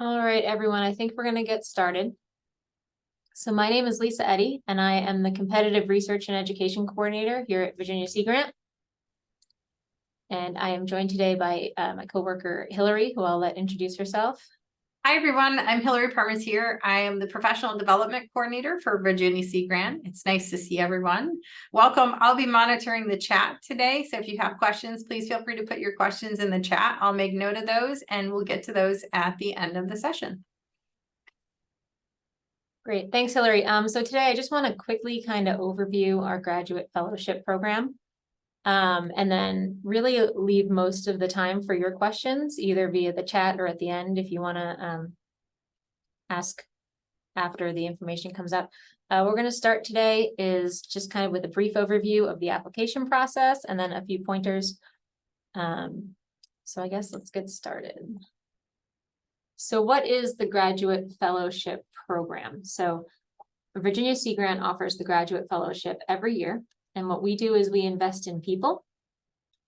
All right, everyone, I think we're going to get started. So my name is Lisa Eddy, and I am the Competitive Research and Education Coordinator here at Virginia Sea Grant. And I am joined today by my coworker, Hillary, who I'll let introduce herself. Hi, everyone. I'm Hillary Parmas here. I am the Professional Development Coordinator for Virginia Sea Grant. It's nice to see everyone. Welcome. I'll be monitoring the chat today. So if you have questions, please feel free to put your questions in the chat. I'll make note of those and we'll get to those at the end of the session. Great. Thanks, Hillary. So today I just want to quickly kind of overview our graduate fellowship program. And then really leave most of the time for your questions, either via the chat or at the end if you want to ask after the information comes up. We're going to start today is just kind of with a brief overview of the application process and then a few pointers. So I guess let's get started. So what is the Graduate Fellowship Program? So Virginia Sea Grant offers the Graduate Fellowship every year. And what we do is we invest in people.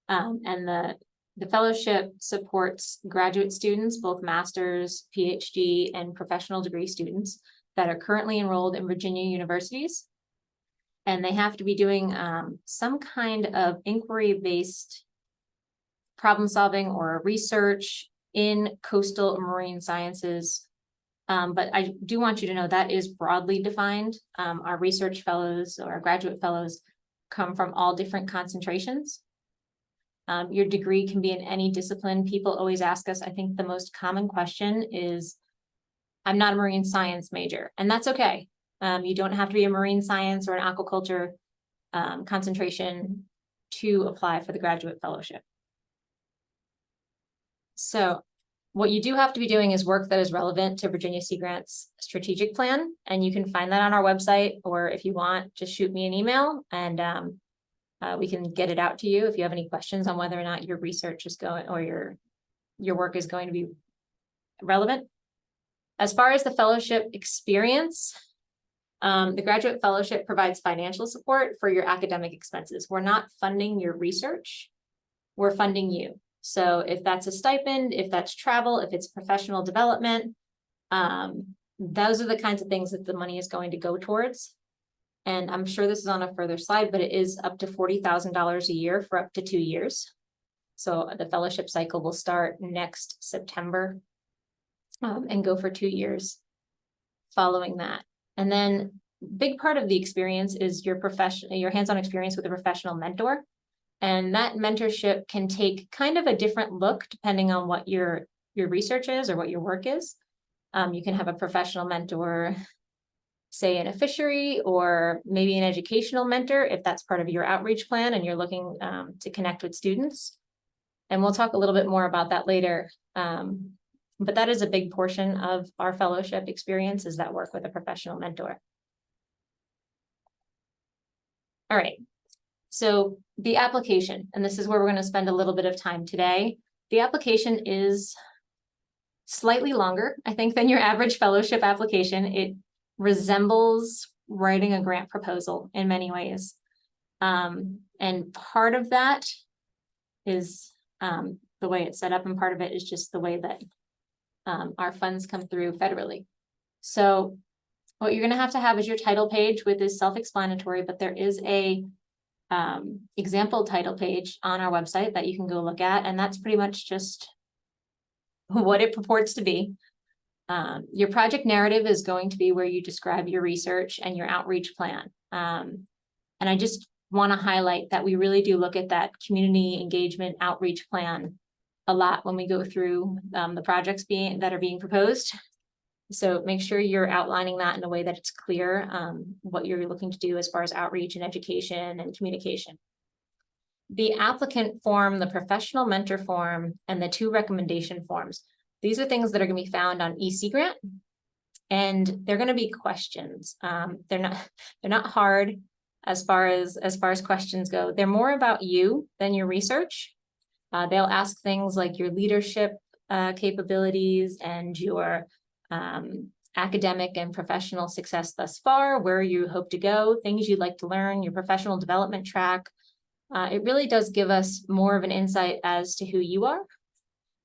And the fellowship supports graduate students, both master's, PhD, and professional degree students that are currently enrolled in Virginia universities. And they have to be doing some kind of inquiry-based problem solving or research in coastal marine sciences. But I do want you to know that is broadly defined. Our research fellows or our graduate fellows come from all different concentrations. Your degree can be in any discipline. People always ask us, I think the most common question is, I'm not a marine science major, and that's okay. You don't have to be a marine science or an aquaculture concentration to apply for the graduate fellowship. So what you do have to be doing is work that is relevant to Virginia Sea Grant's strategic plan, and you can find that on our website, or if you want, just shoot me an email and we can get it out to you if you have any questions on whether or not your research is going or your work is going to be relevant. As far as the fellowship experience, the graduate fellowship provides financial support for your academic expenses. We're not funding your research, we're funding you. So if that's a stipend, if that's travel, if it's professional development, those are the kinds of things that the money is going to go towards. And I'm sure this is on a further slide, but it is up to $40,000 a year for up to 2 years. So the fellowship cycle will start next September and go for 2 years following that. And then big part of the experience is your hands-on experience with a professional mentor. And that mentorship can take kind of a different look depending on what your research is or what your work is. You can have a professional mentor, say in a fishery, or maybe an educational mentor if that's part of your outreach plan and you're looking to connect with students. And we'll talk a little bit more about that later. But that is a big portion of our fellowship experience, is that work with a professional mentor. All right. So the application, and this is where we're going to spend a little bit of time today. The application is slightly longer, I think, than your average fellowship application. It resembles writing a grant proposal in many ways. And part of that is the way it's set up, and part of it is just the way that our funds come through federally. So what you're going to have is your title page, which is self-explanatory, but there is a example title page on our website that you can go look at, and that's pretty much just what it purports to be. Your project narrative is going to be where you describe your research and your outreach plan. And I just want to highlight that we really do look at that community engagement outreach plan a lot when we go through the projects that are being proposed. So make sure you're outlining that in a way that it's clear what you're looking to do as far as outreach and education and communication. The applicant form, the professional mentor form, and the 2 recommendation forms. These are things that are going to be found on eSea Grant, and they're going to be questions. They're not hard as far as questions go. They're more about you than your research. They'll ask things like your leadership capabilities and your academic and professional success thus far, where you hope to go, things you'd like to learn, your professional development track. It really does give us more of an insight as to who you are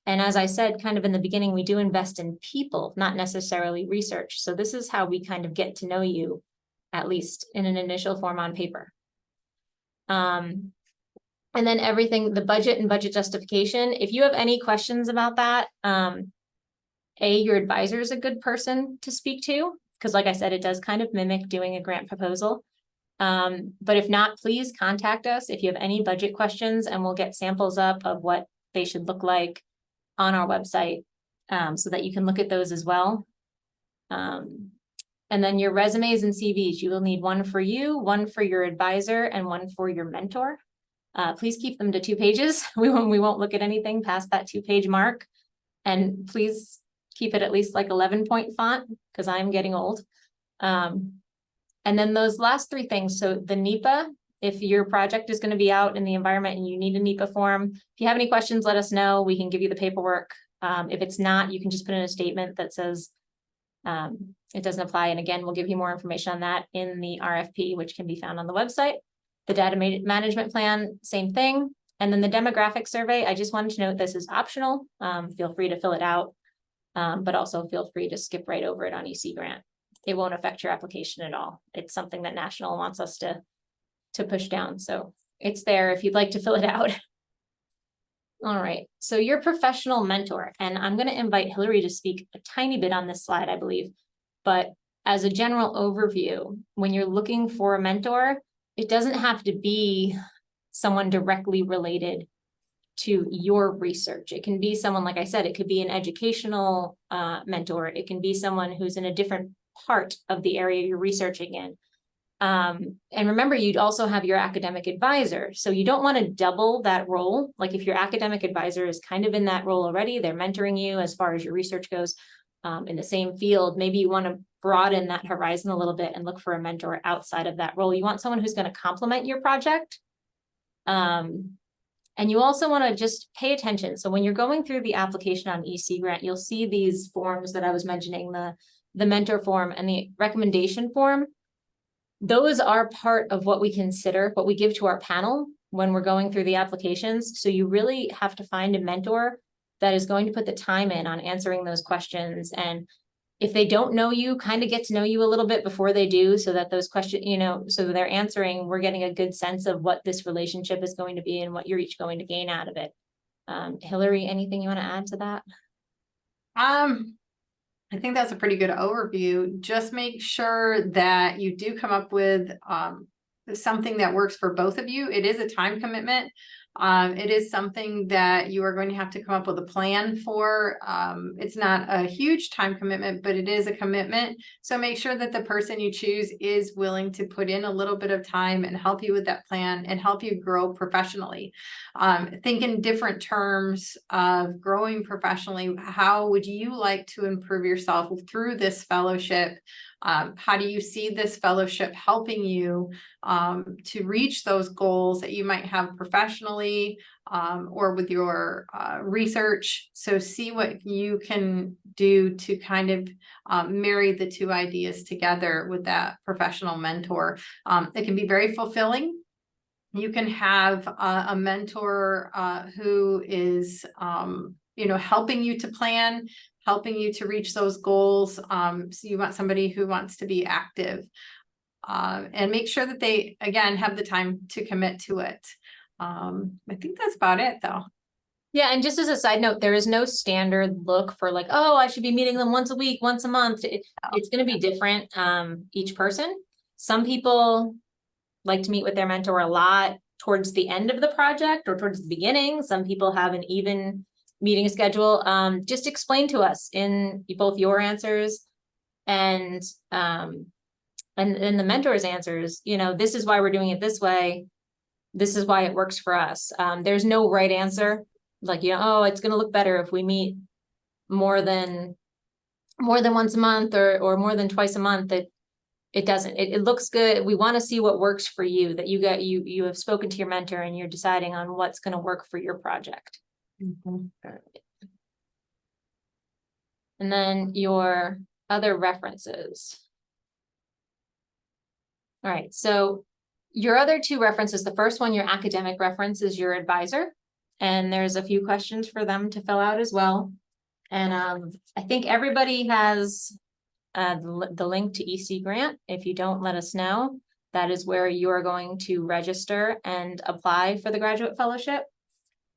And as I said, kind of in the beginning, we do invest in people, not necessarily research. So this is how we kind of get to know you, at least in an initial form on paper. And then everything, the budget and budget justification, if you have any questions about that, your advisor is a good person to speak to, because like I said, it does kind of mimic doing a grant proposal. But if not, please contact us if you have any budget questions, and we'll get samples up of what they should look like on our website, so that you can look at those as well. And then your resumes and CVs, you will need one for you, one for your advisor, and one for your mentor. Please keep them to 2 pages. We won't look at anything past that 2-page mark. And please keep it at least like 11-point font, because I'm getting old. And then those last 3 things. So the NEPA, if your project is going to be out in the environment and you need a NEPA form, if you have any questions, let us know. We can give you the paperwork. If it's not, you can just put in a statement that says it doesn't apply. And again, we'll give you more information on that in the RFP, which can be found on the website. The data management plan, same thing. And then the demographic survey, I just wanted to note this is optional. Feel free to fill it out, but also feel free to skip right over it on EC Grant. It won't affect your application at all. It's something that National wants us to push down. So it's there if you'd like to fill it out. All right, so your professional mentor, and I'm going to invite Hillary to speak a tiny bit on this slide, I believe. But as a general overview, when you're looking for a mentor, it doesn't have to be someone directly related to your research. It can be someone, like I said, it could be an educational mentor. It can be someone who's in a different part of the area you're researching in. And remember, you'd also have your academic advisor. So you don't want to double that role. Like if your academic advisor is kind of in that role already, they're mentoring you as far as your research goes in the same field. Maybe you want to broaden that horizon a little bit and look for a mentor outside of that role. You want someone who's going to complement your project. And you also want to just pay attention. So when you're going through the application on EC Grant, you'll see these forms that I was mentioning, the mentor form and the recommendation form. Those are part of what we consider, what we give to our panel when we're going through the applications. So you really have to find a mentor that is going to put the time in on answering those questions. And if they don't know you, kind of get to know you a little bit before they do, so that those questions, so that they're answering, we're getting a good sense of what this relationship is going to be and what you're each going to gain out of it. Hillary, anything you want to add to that? I think that's a pretty good overview. Just make sure that you do come up with something that works for both of you. It is a time commitment. It is something that you are going to have to come up with a plan for. It's not a huge time commitment, but it is a commitment. So make sure that the person you choose is willing to put in a little bit of time and help you with that plan and help you grow professionally. Think in different terms of growing professionally. How would you like to improve yourself through this fellowship? How do you see this fellowship helping you to reach those goals that you might have professionally or with your research? So see what you can do to kind of marry the 2 ideas together with that professional mentor. It can be very fulfilling. You can have a mentor who is, helping you to plan, helping you to reach those goals. So you want somebody who wants to be active and make sure that they, again, have the time to commit to it. I think that's about it, though. Yeah, and just as a side note, there is no standard look for like, oh, I should be meeting them once a week, once a month. It's going to be different, each person. Some people like to meet with their mentor a lot towards the end of the project or towards the beginning. Some people have an even meeting schedule. Just explain to us in both your answers and the mentor's answers, this is why we're doing it this way. This is why it works for us. There's no right answer. Like, oh, it's going to look better if we meet more than once a month or more than twice a month. It doesn't. It looks good. We want to see what works for you, that you have spoken to your mentor and you're deciding on what's going to work for your project. Mm-hmm. And then your other references. All right, so your other 2 references, the first one, your academic reference, is your advisor. and there's a few questions for them to fill out as well. And I think everybody has the link to EC Grant. If you don't, let us know. That is where you are going to register and apply for the graduate fellowship.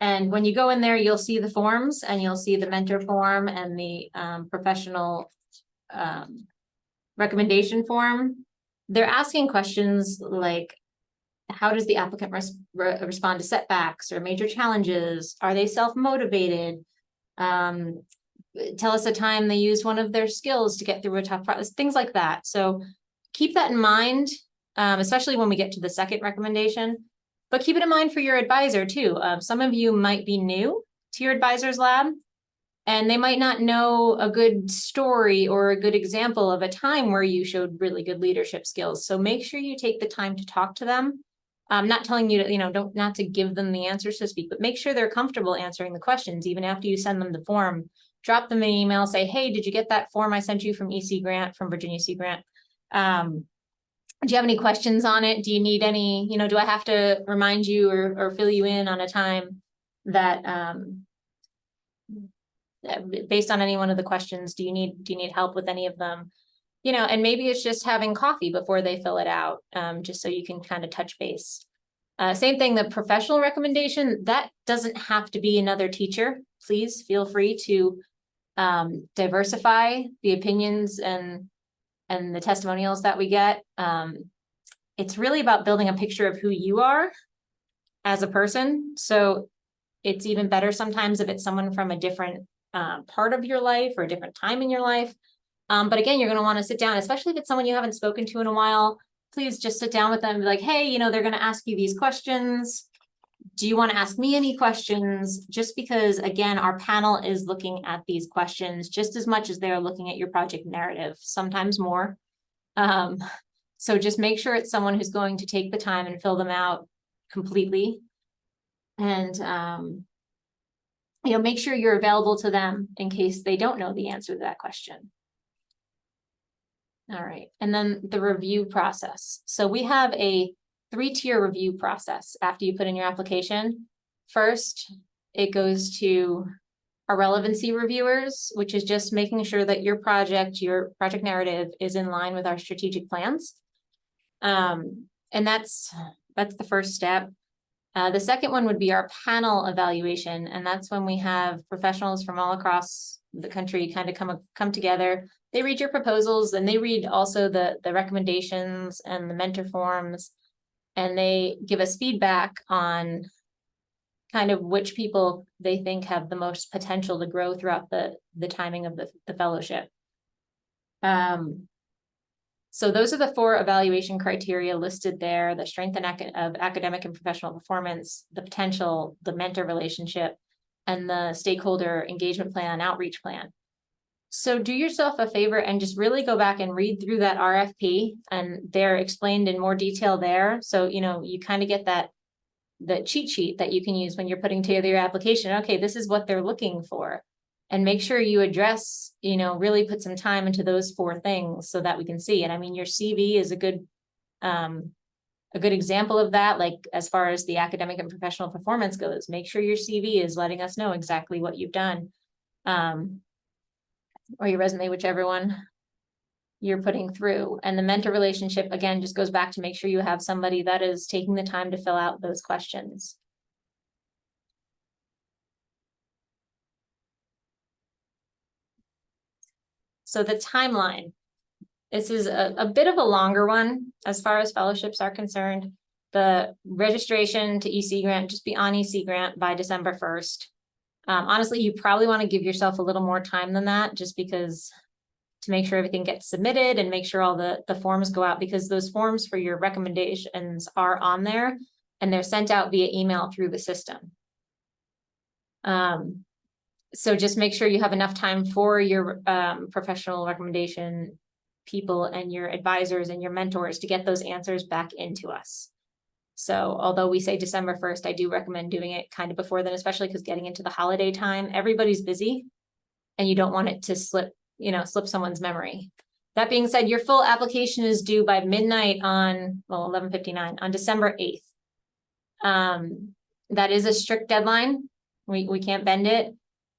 And when you go in there, you'll see the forms, and you'll see the mentor form and the professional recommendation form. They're asking questions like, how does the applicant respond to setbacks or major challenges? Are they self-motivated? Tell us a time they used one of their skills to get through a tough process, things like that. So keep that in mind, especially when we get to the second recommendation, but keep it in mind for your advisor too. Some of you might be new to your advisor's lab, and they might not know a good story or a good example of a time where you showed really good leadership skills. So make sure you take the time to talk to them. I'm not telling you to, not to give them the answers, so to speak, but make sure they're comfortable answering the questions, even after you send them the form. Drop them an email, say, hey, did you get that form I sent you from EC Grant, from Virginia Sea Grant? Do you have any questions on it? Do you need any, do I have to remind you or fill you in on a time that, based on any one of the questions, do you need help with any of them? And maybe it's just having coffee before they fill it out, just so you can kind of touch base. Same thing, the professional recommendation, that doesn't have to be another teacher. Please feel free to diversify the opinions and the testimonials that we get. It's really about building a picture of who you are as a person. So it's even better sometimes if it's someone from a different part of your life or a different time in your life. But again, you're going to want to sit down, especially if it's someone you haven't spoken to in a while. Please just sit down with them and be like, hey, they're going to ask you these questions. Do you want to ask me any questions? Just because, again, our panel is looking at these questions just as much as they're looking at your project narrative, sometimes more. So just make sure it's someone who's going to take the time and fill them out completely. And, make sure you're available to them in case they don't know the answer to that question. All right, and then the review process. So we have a 3-tier review process after you put in your application. First, it goes to our relevancy reviewers, which is just making sure that your project narrative is in line with our strategic plans. And that's the first step. The second one would be our panel evaluation, and that's when we have professionals from all across the country kind of come together. They read your proposals, and they read also the recommendations and the mentor forms, and they give us feedback on kind of which people they think have the most potential to grow throughout the timing of the fellowship. So those are the 4 evaluation criteria listed there: the strength of academic and professional performance, the potential, the mentor relationship, and the stakeholder engagement plan, outreach plan. So do yourself a favor and just really go back and read through that RFP, and they're explained in more detail there. So, you kind of get the cheat sheet that you can use when you're putting together your application. Okay, this is what they're looking for. And make sure you address, really put some time into those 4 things so that we can see. And I mean, your CV is a good example of that. Like, as far as the academic and professional performance goes, make sure your CV is letting us know exactly what you've done. Or your resume, whichever one you're putting through. And the mentor relationship, again, just goes back to make sure you have somebody that is taking the time to fill out those questions. So the timeline, this is a bit of a longer one as far as fellowships are concerned. The registration to EC Grant, just be on EC Grant by December 1st. Honestly, you probably want to give yourself a little more time than that, just because, to make sure everything gets submitted and make sure all the forms go out, because those forms for your recommendations are on there and they're sent out via email through the system. So just make sure you have enough time for your professional recommendation people and your advisors and your mentors to get those answers back into us. So although we say December 1st, I do recommend doing it kind of before then, especially because getting into the holiday time, everybody's busy and you don't want it to slip someone's memory. That being said, your full application is due by midnight on, 11:59 on December 8th. That is a strict deadline. We can't bend it.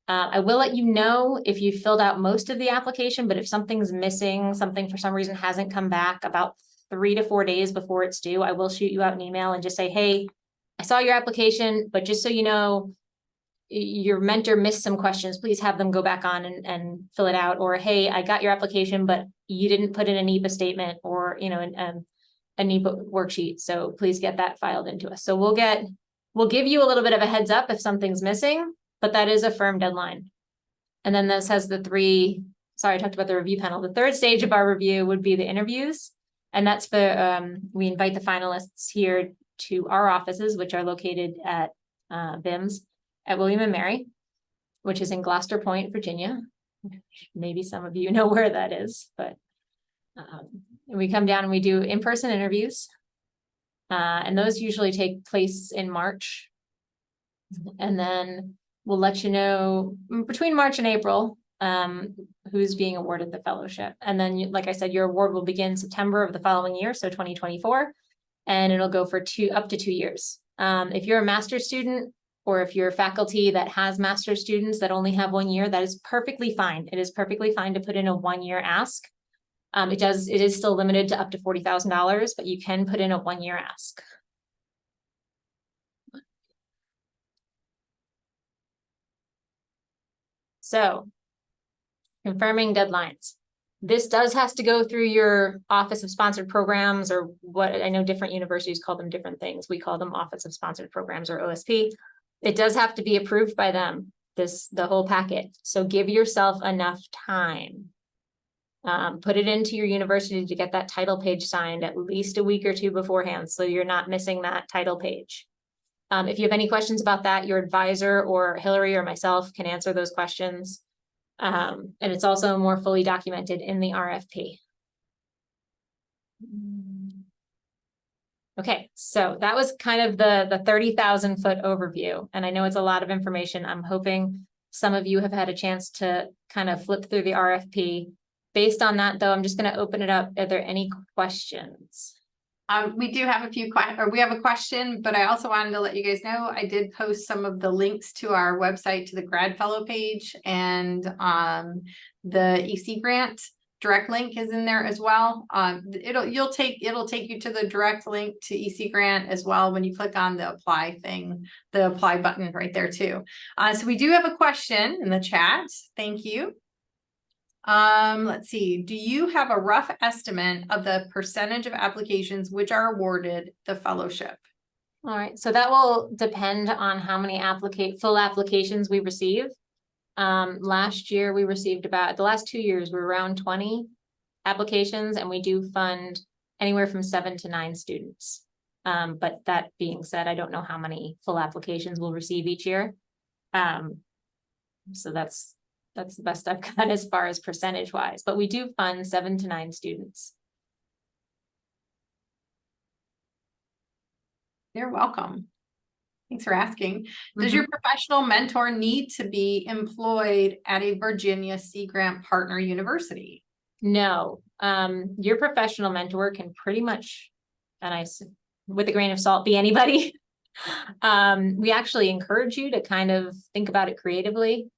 I will let you know if you filled out most of the application, but if something's missing, something for some reason hasn't come back about 3 to 4 days before it's due, I will shoot you out an email and just say, hey, I saw your application, but just so you know, your mentor missed some questions, please have them go back on and fill it out. Or, hey, I got your application, but you didn't put in a NEPA statement or, you know, a NEPA worksheet. So please get that filed into us. So we'll give you a little bit of a heads up if something's missing, but that is a firm deadline. And then this has the three, sorry, I talked about the review panel. The third stage of our review would be the interviews. And that's for, we invite the finalists here to our offices, which are located at BIMS at William and Mary, which is in Gloucester Point, Virginia. Maybe some of you know where that is, but we come down and we do in-person interviews. And those usually take place in March. And then we'll let you know between March and April who's being awarded the fellowship. And then, like I said, your award will begin September of the following year, so 2024, and it'll go for up to 2 years. If you're a master's student or if you're faculty that has master's students that only have 1 year, that is perfectly fine. It is perfectly fine to put in a 1-year ask. It is still limited to up to $40,000, but you can put in a 1-year ask. So, confirming deadlines. This has to go through your Office of Sponsored Programs, or what I know different universities call them different things. We call them Office of Sponsored Programs, or OSP. It does have to be approved by them, the whole packet. So give yourself enough time. Put it into your university to get that title page signed at least a week or 2 beforehand, so you're not missing that title page. If you have any questions about that, your advisor or Hillary or myself can answer those questions. And it's also more fully documented in the RFP. Okay, so that was kind of the 30,000 foot overview. And I know it's a lot of information. I'm hoping some of you have had a chance to kind of flip through the RFP. Based on that, though, I'm just going to open it up. Are there any questions? We do have we have a question, but I also wanted to let you guys know I did post some of the links to our website to the grad fellow page, and the EC grant direct link is in there as well. It'll take you to the direct link to EC grant as well when you click on the apply thing, the apply button right there too. So we do have a question in the chat. Thank you. Let's see. Do you have a rough estimate of the percentage of applications which are awarded the fellowship? All right, so that will depend on how many full applications we receive. Last year we received the last 2 years we're around 20 applications, and we do fund anywhere from 7 to 9 students. But that being said, I don't know how many full applications we'll receive each year. So that's the best I've got as far as percentage wise, but we do fund 7 to 9 students. You're welcome. Thanks for asking. Does your professional mentor need to be employed at a Virginia Sea Grant partner university? No, your professional mentor can pretty much, and with a grain of salt, be anybody. We actually encourage you to kind of think about it creatively.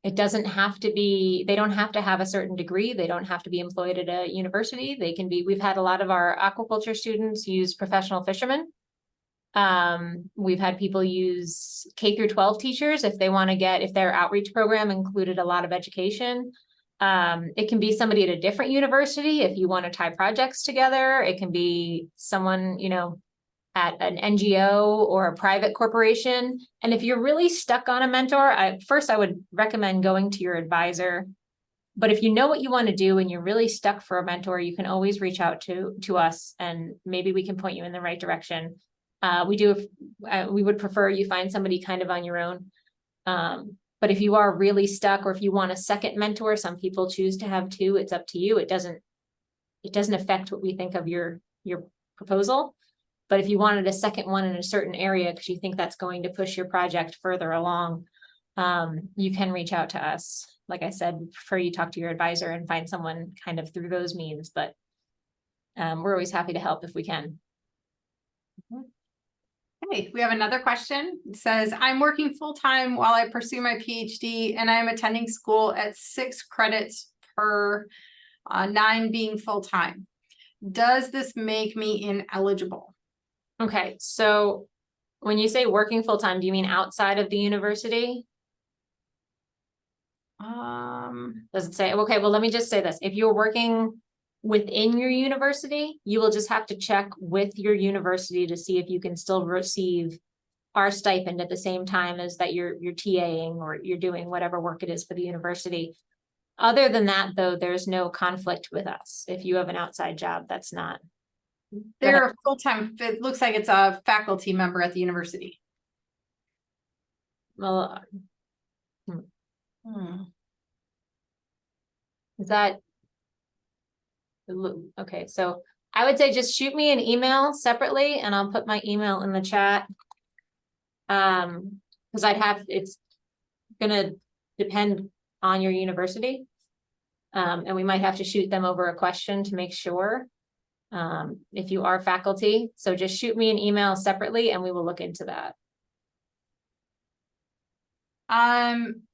It doesn't have to be, they don't have to have a certain degree. They don't have to be employed at a university. They can be, we've had a lot of our aquaculture students use professional fishermen. We've had people use K through 12 teachers if they want to if their outreach program included a lot of education. It can be somebody at a different university if you want to tie projects together. It can be someone, you know, at an NGO or a private corporation. And if you're really stuck on a mentor, first I would recommend going to your advisor. But if you know what you want to do and you're really stuck for a mentor, you can always reach out to us, and maybe we can point you in the right direction. We would prefer you find somebody kind of on your own. But if you are really stuck, or if you want a second mentor, some people choose to have 2. It's up to you. It doesn't affect what we think of your proposal. But if you wanted a second one in a certain area because you think that's going to push your project further along, you can reach out to us. Like I said, prefer you talk to your advisor and find someone kind of through those means, but we're always happy to help if we can. Okay, we have another question. It says, I'm working full-time while I pursue my PhD and I'm attending school at 6 credits per 9 being full-time. Does this make me ineligible? Okay, so when you say working full-time, do you mean outside of the university? Does it say, okay, well, let me just say this. If you're working within your university, you will just have to check with your university to see if you can still receive our stipend at the same time as that you're TAing or you're doing whatever work it is for the university. Other than that, though, there's no conflict with us. If you have an outside job, that's not. They're a full-time, it looks like it's a faculty member at the university. Well, is that okay? So I would say just shoot me an email separately and I'll put my email in the chat. Because it's gonna depend on your university. And we might have to shoot them over a question to make sure. If you are faculty, so just shoot me an email separately and we will look into that.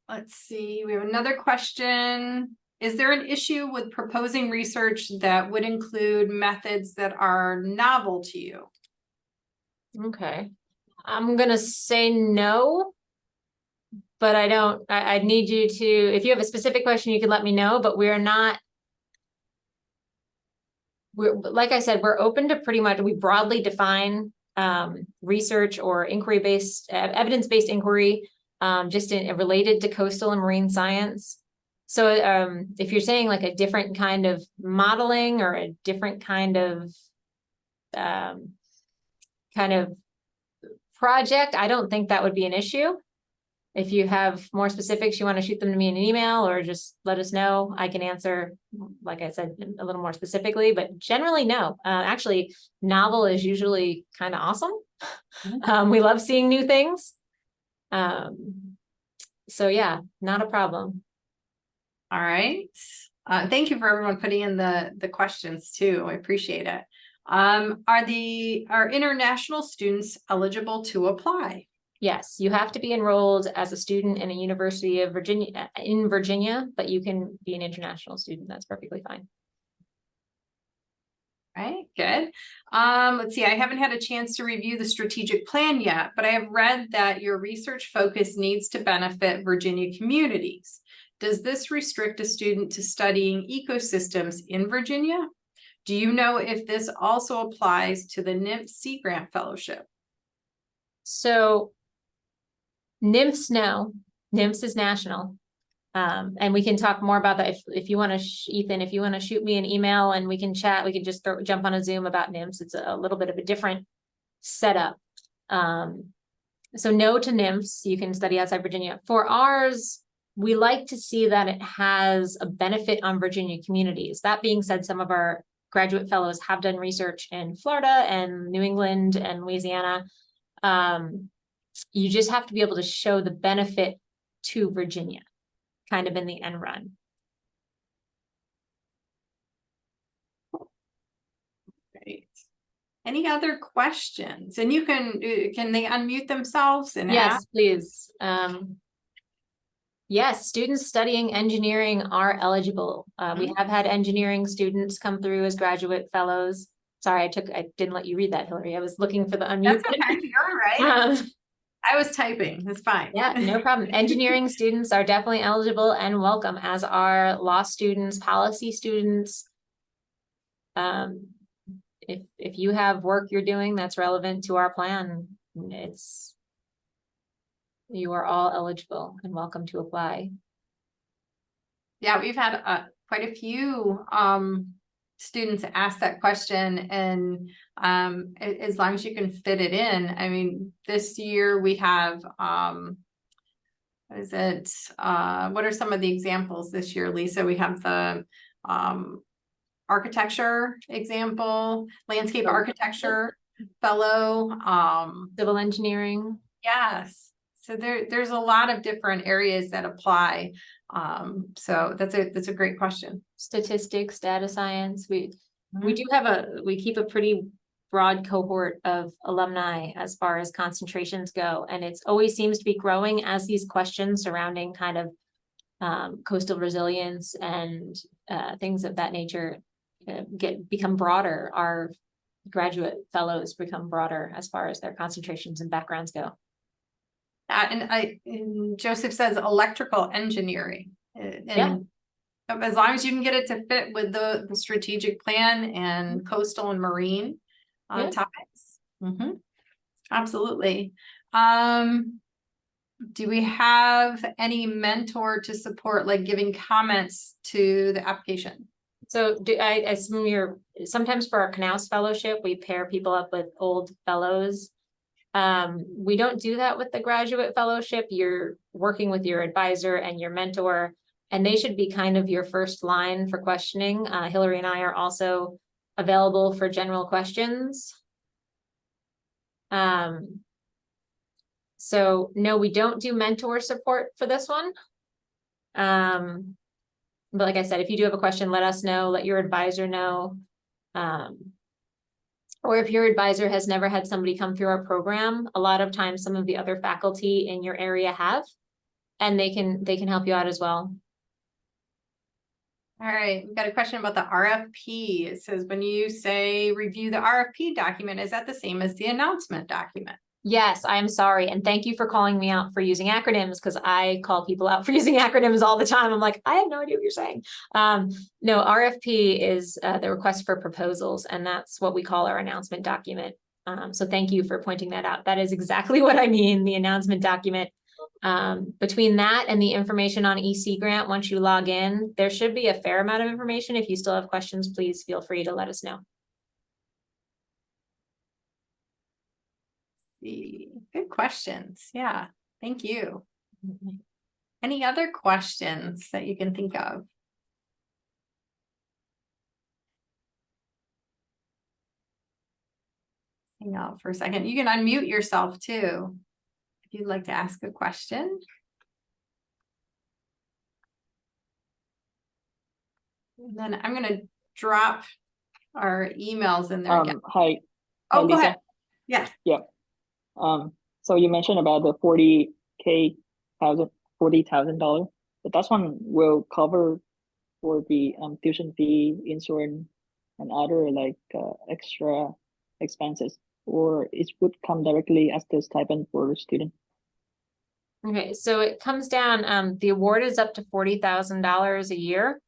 Let's see, we have another question. Is there an issue with proposing research that would include methods that are novel to you? Okay, I'm gonna say no, but I need you to, if you have a specific question, you can let me know, but we're, like I said, we're open to pretty much, we broadly define research or inquiry-based, evidence-based inquiry, just related to coastal and marine science. So if you're saying like a different kind of modeling or a different kind of project, I don't think that would be an issue. If you have more specifics, you want to shoot them to me in an email or just let us know. I can answer, like I said, a little more specifically, but generally, no. Actually, novel is usually kind of awesome. We love seeing new things. So yeah, not a problem. All right. Thank you for everyone putting in the questions too. I appreciate it. Are international students eligible to apply? Yes, you have to be enrolled as a student in a University of Virginia in Virginia, but you can be an international student. That's perfectly fine. All right, good. Let's see, I haven't had a chance to review the strategic plan yet, but I have read that your research focus needs to benefit Virginia communities. Does this restrict a student to studying ecosystems in Virginia? Do you know if this also applies to the NIMS Sea Grant Fellowship? So NIMS, no. NIMS is national. And we can talk more about that if you want to, Ethan, if you want to shoot me an email and we can chat, we can just jump on a Zoom about NIMS. It's a little bit of a different setup. So no to NIMS, you can study outside Virginia. For ours, we like to see that it has a benefit on Virginia communities. That being said, some of our graduate fellows have done research in Florida and New England and Louisiana. You just have to be able to show the benefit to Virginia, kind of in the end run. Great. Any other questions? And you can they unmute themselves and yes, ask? please. Yes, students studying engineering are eligible. We have had engineering students come through as graduate fellows. Sorry, I didn't let you read that, Hillary. I was looking for the unmute. That's okay, you're all right. I was typing, it's fine. Yeah, no problem. Engineering students are definitely eligible and welcome, as are law students, policy students. If you have work you're doing that's relevant to our plan, you are all eligible and welcome to apply. Yeah, we've had quite a few students ask that question, and as long as you can fit it in. I mean, this year we have what is it? What are some of the examples this year, Lisa? We have the architecture example, landscape architecture fellow, civil engineering. Yes. So there's a lot of different areas that apply. So that's a great question. Statistics, data science. We do have we keep a pretty broad cohort of alumni as far as concentrations go, and it's always seems to be growing as these questions surrounding kind of coastal resilience and things of that nature become broader. Our graduate fellows become broader as far as their concentrations and backgrounds go. And Joseph says electrical engineering, and as long as you can get it to fit with the strategic plan and coastal and marine topics. Absolutely. Do we have any mentor to support, like giving comments to the application? So I assume sometimes for our Knaus fellowship, we pair people up with old fellows. We don't do that with the graduate fellowship. You're working with your advisor and your mentor, and they should be kind of your first line for questioning. Hillary and I are also available for general questions. So no, we don't do mentor support for this one. But like I said, if you do have a question, let us know, let your advisor know. Or if your advisor has never had somebody come through our program, a lot of times some of the other faculty in your area have, and they can help you out as well. All right, we've got a question about the RFP. It says, when you say review the RFP document, is that the same as the announcement document? Yes, I'm sorry. And thank you for calling me out for using acronyms, because I call people out for using acronyms all the time. I'm like, I have no idea what you're saying. No, RFP is the request for proposals, and that's what we call our announcement document. So thank you for pointing that out. That is exactly what I mean, the announcement document. Between that and the information on EC Grant, once you log in, there should be a fair amount of information. If you still have questions, please feel free to let us know. Good questions. Yeah, thank you. Any other questions that you can think of? Hang on for a second. You can unmute yourself too if you'd like to ask a question. And then I'm going to drop our emails in there again. Hi. Oh, hi, go Lisa. ahead. Yeah. Yeah. So you mentioned about the $40,000, but that one will cover for the tuition fee, insurance, and other like extra expenses, or it would come directly as the stipend for the student. Okay, so it comes down, the award is up to $40,000 a year.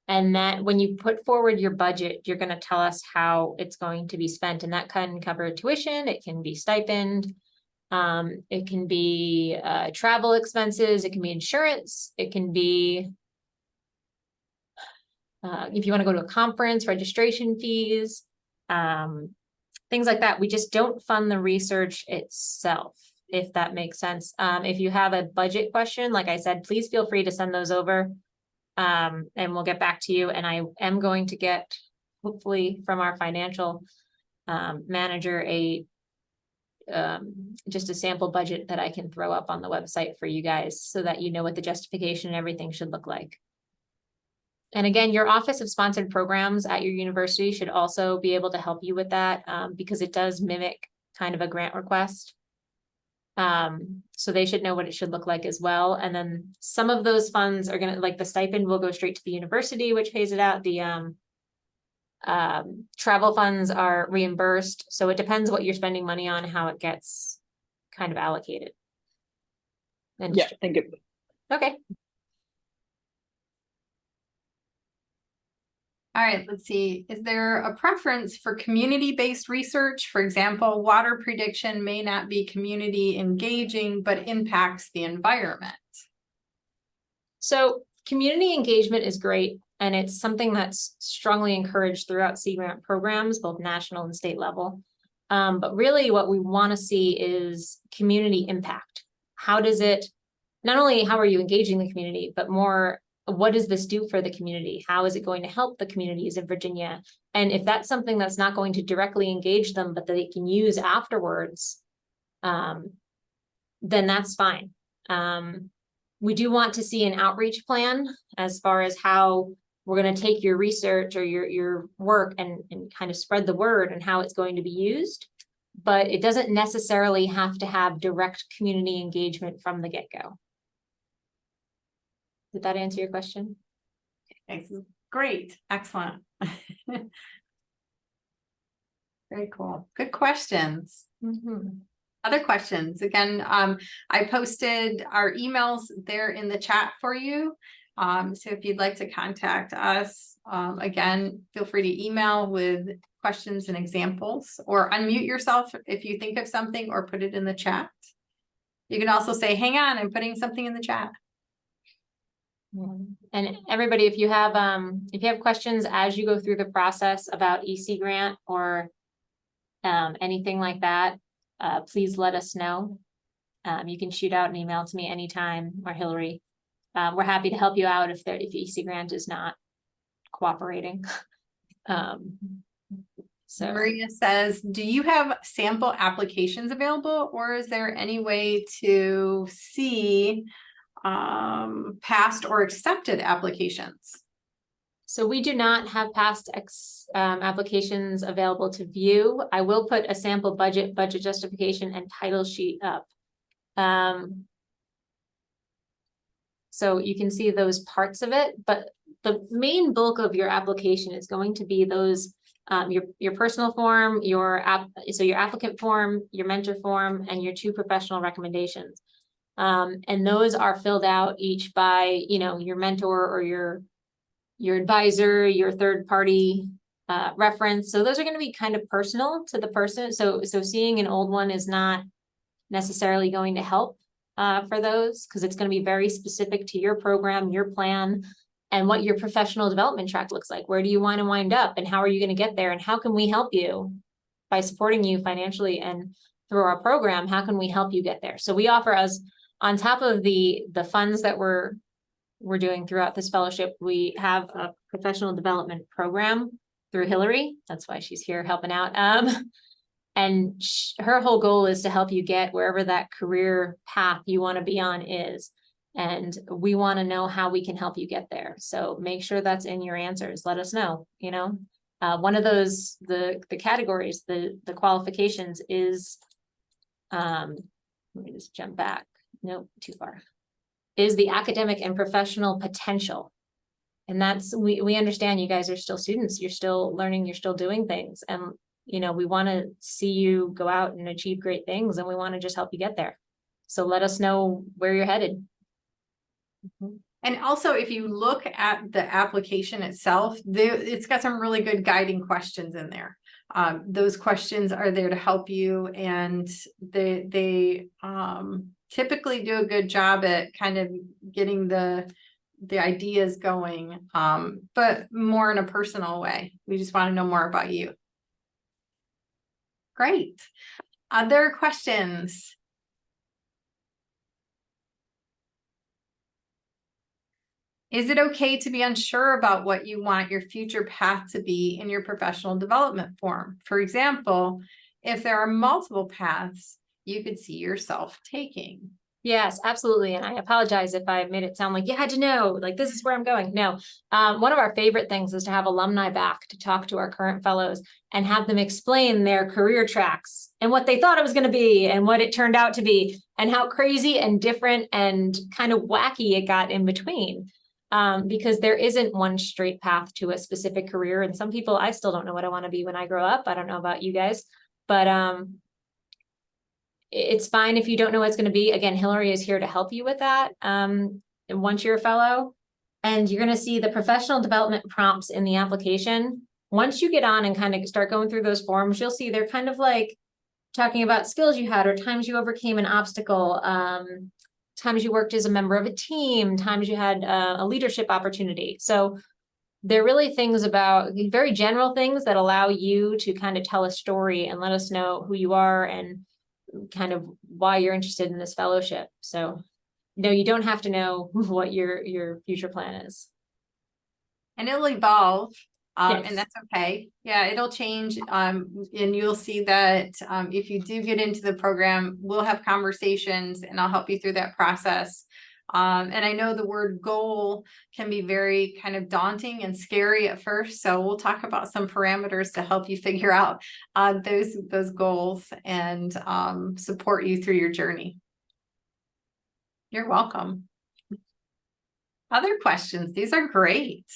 And that when you put forward your budget, you're going to tell us how it's going to be spent. And that can cover tuition, it can be stipend, it can be travel expenses, it can be insurance, it can be if you want to go to a conference, registration fees, things like that. We just don't fund the research itself, if that makes sense. If you have a budget question, like I said, please feel free to send those over. And we'll get back to you. And I am going to get, hopefully from our financial manager, just a sample budget that I can throw up on the website for you guys so that you know what the justification and everything should look like. And again, your Office of Sponsored Programs at your university should also be able to help you with that, because it does mimic kind of a grant request. So they should know what it should look like as well. And then some of those funds are going to, like the stipend will go straight to the university, which pays it out. The travel funds are reimbursed. So it depends what you're spending money on, how it gets kind of allocated. And yeah, thank you. Okay. All right, let's see. Is there a preference for community-based research? For example, water prediction may not be community engaging, but impacts the environment. So community engagement is great. And it's something that's strongly encouraged throughout Sea Grant programs, both national and state level. But really what we want to see is community impact. How does it, not only how are you engaging the community, but more, what does this do for the community? How is it going to help the communities in Virginia? And if that's something that's not going to directly engage them, but that they can use afterwards, then that's fine. We do want to see an outreach plan as far as how we're going to take your research or your work and kind of spread the word and how it's going to be used. But it doesn't necessarily have to have direct community engagement from the get-go. Did that answer your question? Great, excellent. Very cool. Good questions. Mm-hmm. Other questions? Again, I posted our emails there in the chat for you. So if you'd like to contact us, again, feel free to email with questions and examples, or unmute yourself if you think of something, or put it in the chat. You can also say, hang on, I'm putting something in the chat. Yeah. And everybody, if you have questions as you go through the process about EC grant or anything like that, please let us know. You can shoot out an email to me anytime, or Hillary. We're happy to help you out if EC grant is not cooperating. So Maria says, do you have sample applications available, or is there any way to see past or accepted applications? So we do not have past applications available to view. I will put a sample budget justification and title sheet up. So you can see those parts of it, but the main bulk of your application is going to be those, your personal form, your applicant form, your mentor form, and your 2 professional recommendations. And those are filled out each by, your mentor or your advisor, your third party reference. So those are going to be kind of personal to the person. So seeing an old one is not necessarily going to help for those, because it's going to be very specific to your program, your plan, and what your professional development track looks like. Where do you want to wind up, and how are you going to get there, and how can we help you by supporting you financially and through our program? How can we help you get there? So we offer, as on top of the funds that we're doing throughout this fellowship, we have a professional development program through Hillary. That's why she's here helping out. And her whole goal is to help you get wherever that career path you want to be on is. And we want to know how we can help you get there. So make sure that's in your answers. Let us know, one of those, the categories, the qualifications is, let me just jump back. Nope, too far. Is the academic and professional potential. And that's, we understand you guys are still students, you're still learning, you're still doing things. And, we want to see you go out and achieve great things, and we want to just help you get there. So let us know where you're headed. And also, if you look at the application itself, it's got some really good guiding questions in there. Those questions are there to help you, and they typically do a good job at kind of getting the ideas going, but more in a personal way. We just want to know more about you. Great. Other questions? Is it okay to be unsure about what you want your future path to be in your professional development form? For example, if there are multiple paths you could see yourself taking. Yes, absolutely. And I apologize if I made it sound like you had to know, like, this is where I'm going. No, one of our favorite things is to have alumni back to talk to our current fellows and have them explain their career tracks and what they thought it was going to be and what it turned out to be, and how crazy and different and kind of wacky it got in between. Because there isn't one straight path to a specific career. And some people, I still don't know what I want to be when I grow up. I don't know about you guys, but it's fine if you don't know what it's going to be. Again, Hillary is here to help you with that. And once you're a fellow, and you're going to see the professional development prompts in the application. Once you get on and kind of start going through those forms, you'll see they're kind of like talking about skills you had, or times you overcame an obstacle, times you worked as a member of a team, times you had a leadership opportunity. So they're really things about very general things that allow you to kind of tell a story and let us know who you are and kind of why you're interested in this fellowship. So no, you don't have to know what your future plan is. And it'll evolve. Yes. And that's okay. Yeah, it'll change. And you'll see that if you do get into the program, we'll have conversations and I'll help you through that process. And I know the word goal can be very kind of daunting and scary at first. So we'll talk about some parameters to help you figure out those goals and support you through your journey. You're welcome. Other questions? These are great.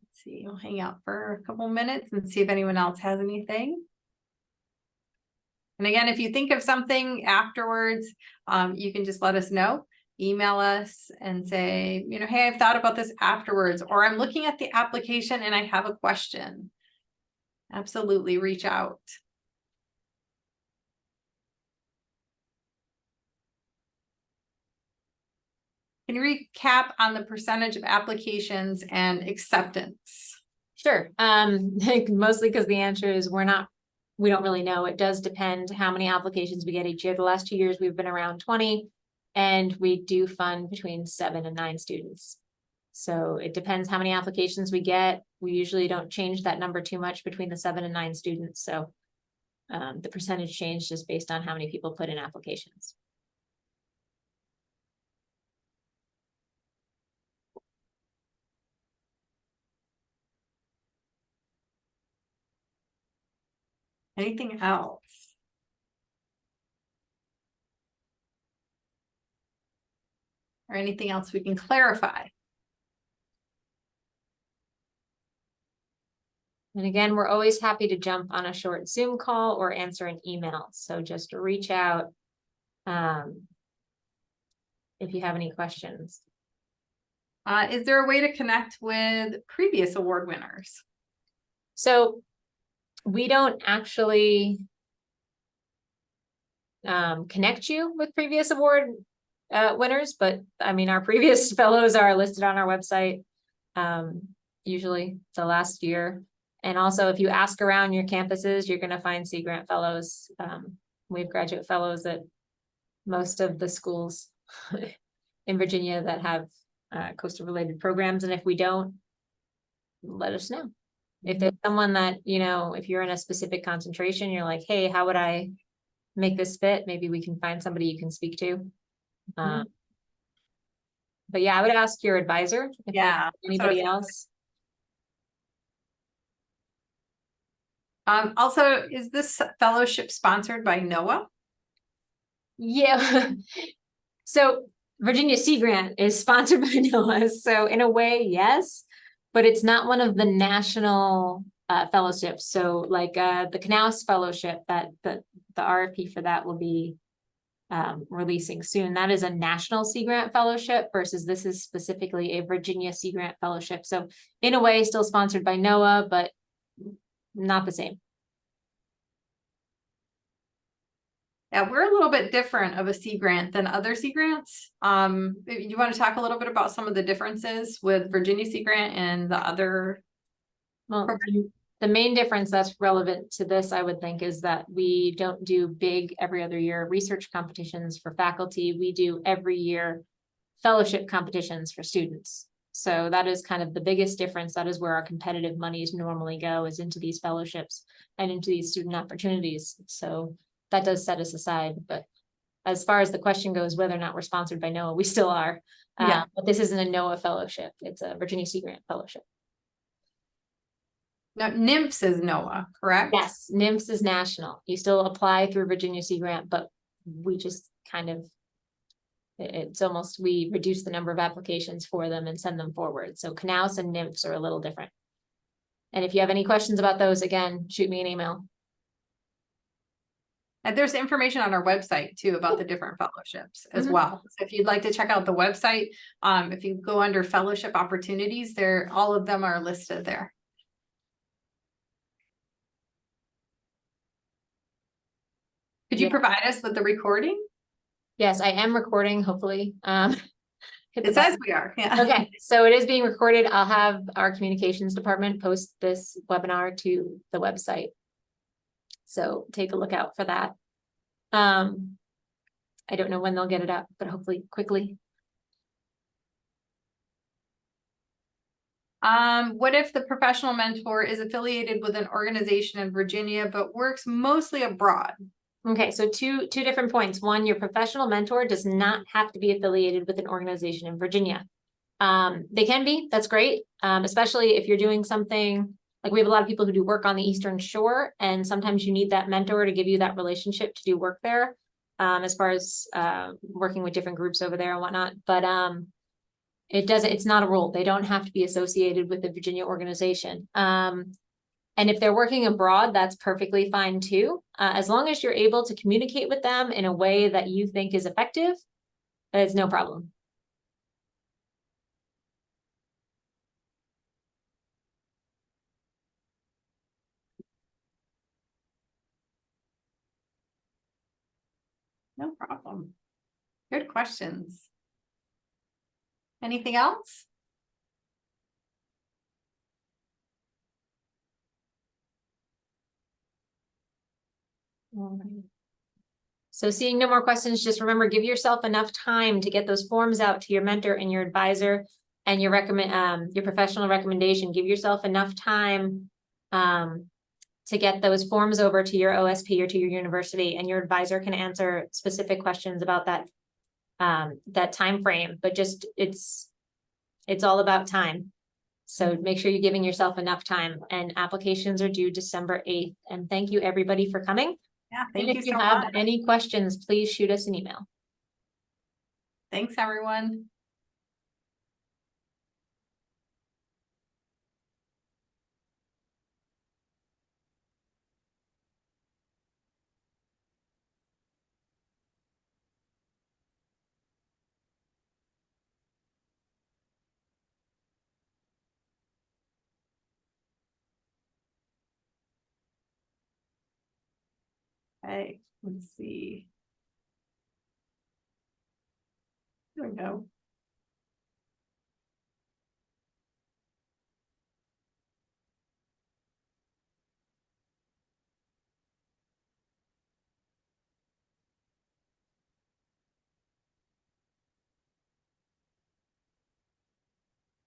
Let's see, we'll hang out for a couple minutes and see if anyone else has anything. And again, if you think of something afterwards, you can just let us know. Email us and say, you know, hey, I've thought about this afterwards, or I'm looking at the application and I have a question. Absolutely reach out. Can you recap on the percentage of applications and acceptance? Sure. Mostly because the answer is we don't really know. It does depend how many applications we get each year. The last 2 years we've been around 20, and we do fund between 7 and 9 students. So it depends how many applications we get. We usually don't change that number too much between the 7 and 9 students. So the percentage change just based on how many people put in applications. Anything else? Or anything else we can clarify? And again, we're always happy to jump on a short Zoom call or answer an email. So just reach out if you have any questions. Is there a way to connect with previous award winners? So we don't actually connect you with previous award winners, but I mean, our previous fellows are listed on our website, usually the last year. And also, if you ask around your campuses, you're going to find Sea Grant fellows. We have graduate fellows at most of the schools in Virginia that have coastal related programs. And if we don't, let us know. If there's someone that, you know, if you're in a specific concentration, you're like, hey, how would I make this fit? Maybe we can find somebody you can speak to. But yeah, I would ask your advisor if Yeah. anybody else. Also, is this fellowship sponsored by NOAA? Yeah. So Virginia Sea Grant is sponsored by NOAA. So in a way, yes, but it's not one of the national fellowships. So like the Knaus Fellowship, that the RFP for that will be releasing soon. That is a national Sea Grant fellowship versus this is specifically a Virginia Sea Grant fellowship. So in a way, still sponsored by NOAA, but not the same. Yeah, we're a little bit different of a Sea Grant than other Sea Grants. You want to talk a little bit about some of the differences with Virginia Sea Grant and the other? Well, the main difference that's relevant to this, I would think, is that we don't do big every other year research competitions for faculty. We do every year fellowship competitions for students. So that is kind of the biggest difference. That is where our competitive monies normally go, is into these fellowships and into these student opportunities. So that does set us aside. But as far as the question goes, whether or not we're sponsored by NOAA, we still are. Yeah. But this isn't a NOAA fellowship. It's a Virginia Sea Grant fellowship. Now, NIMPS is NOAA, correct? Yes, NIMS is national. You still apply through Virginia Sea Grant, but we just kind of, it's almost, we reduce the number of applications for them and send them forward. So Knaus and NIMS are a little different. And if you have any questions about those, again, shoot me an email. And there's information on our website too about the different fellowships as well. So if you'd like to check out the website, if you go under fellowship opportunities, there, all of them are listed there. Could you provide us with the recording? Yes, I am recording, hopefully. It says we are, yeah. Okay, so it is being recorded. I'll have our communications department post this webinar to the website. So take a look out for that. I don't know when they'll get it up, but hopefully quickly. What if the professional mentor is affiliated with an organization in Virginia, but works mostly abroad? Okay, so two different points. One, your professional mentor does not have to be affiliated with an organization in Virginia. They can be, that's great. Especially if you're doing something, like we have a lot of people who do work on the Eastern Shore, and sometimes you need that mentor to give you that relationship to do work there. As far as working with different groups over there and whatnot. But it's not a rule. They don't have to be associated with the Virginia organization. And if they're working abroad, that's perfectly fine too. As long as you're able to communicate with them in a way that you think is effective, it's no problem. No problem. Good questions. Anything else? So seeing no more questions, just remember, give yourself enough time to get those forms out to your mentor and your advisor and your professional recommendation. Give yourself enough time to get those forms over to your OSP or to your university, and your advisor can answer specific questions about that time frame. But just it's all about time. So make sure you're giving yourself enough time, and applications are due December 8th. And thank you everybody for coming. Yeah, And thank you if you so have much. any questions, please shoot us an email. Thanks, everyone. Okay, let's see. There we go.